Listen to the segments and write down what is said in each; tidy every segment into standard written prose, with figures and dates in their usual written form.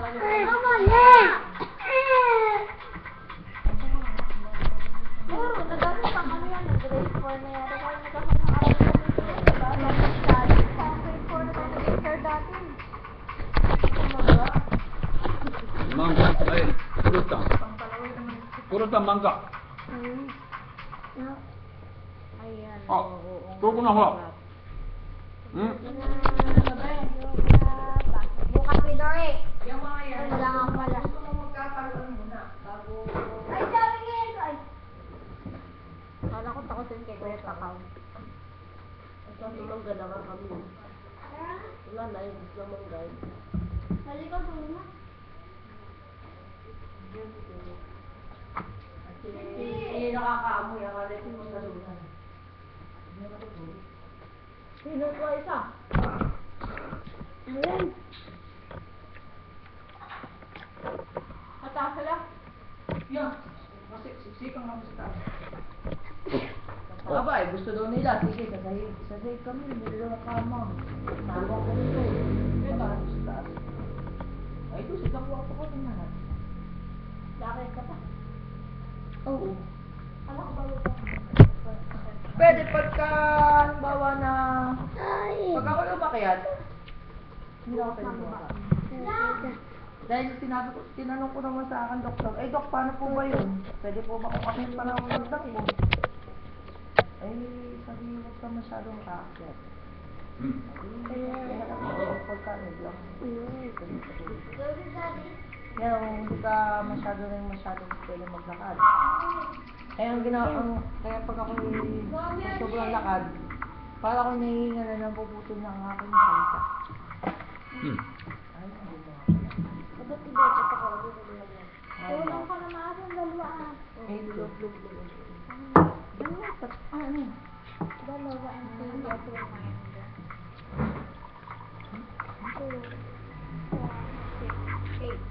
Puro, nagano pa kami yan. Grade 4 na yan. Kaya nagkakaroon kami dito. Sa grade 4 na tayo nag-intern dati. Mangga. Ay, pulutan. Pulutan mangga. Ayan. Oh, tuko na ho. Bukas ni Dory. Yung mga yan. Wala nga pala. Gusto mo magkakaroon muna bago... Ay, sabi ngayon. Ay. Kala ko takotin kay Kuya Takaw. Ito naman ganda ka kami. Wala na yung gusto naman guys. Hali ko doon na. Hindi nakakaamoy ang alit mo sa lunan. Sino ko isa? Ayan. Mataas sila? Yan. Kasi sisikang ako sa taas. Abay, gusto daw nila. Sige, sasahig kami. Hindi daw nakama. Tama ko nito. Kaya taas sa taas. Ay, ito, sigang kwarto ko din na. Bakit ka pa? Oo. Kala ko bago pa. Pwede pagka, halimbawa na, Ay. pag ako lumakyat, hindi ako pwede lumakyat. Dahil sinabi ko, tinanong ko naman sa akin, doktor, ay dok, paano po ba yun? Pwede po ba kung kami pala ang pagdak mo? Ay, sabi, huwag ka masyadong kaakyat. Kaya pagka lang. Kaya hindi ka masyadong pwede maglakad. Kaya ang kaya pag ako sobrang lakad, para ako nahihinga na nang puputol na ang aking salita. Ay, hindi mo. Ba't iba ka pa ko? Tulong ka naman ang dalawa. Ay, lulog. Ano? Dalawa ang hindi at kumain ka. 2, 4, 6, 8.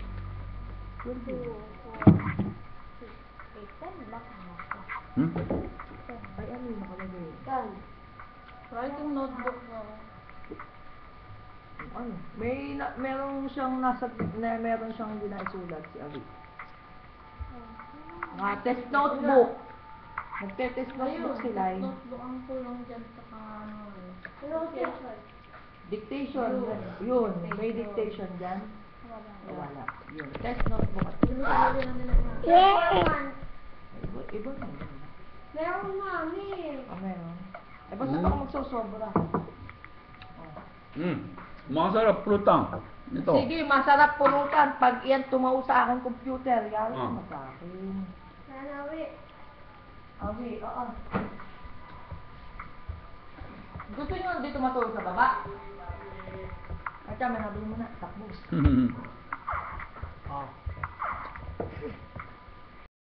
2, 4, 6, 8. 10 ba ka na? Ay, ano yung nakalagay? Writing notebook mo. Ano? Meron siyang hindi naisulat si Ali. Test notebook. Nagte-test notebook sila eh. Notebook ang tulong dyan sa ano eh. Dictation. Yun. May dictation dyan. Wala. Yun. Test notebook. Iba na. Meron namin. Meron. Eh, basta ako magsosobra. Masarap pulutan. Ito. Sige, masarap pulutan. Pag iyan tumaw sa aking computer, yari mo sa akin. Nanawi. Awi, oo. Gusto nyo dito matulog sa baba? At may nabili mo na, takbos. Oh.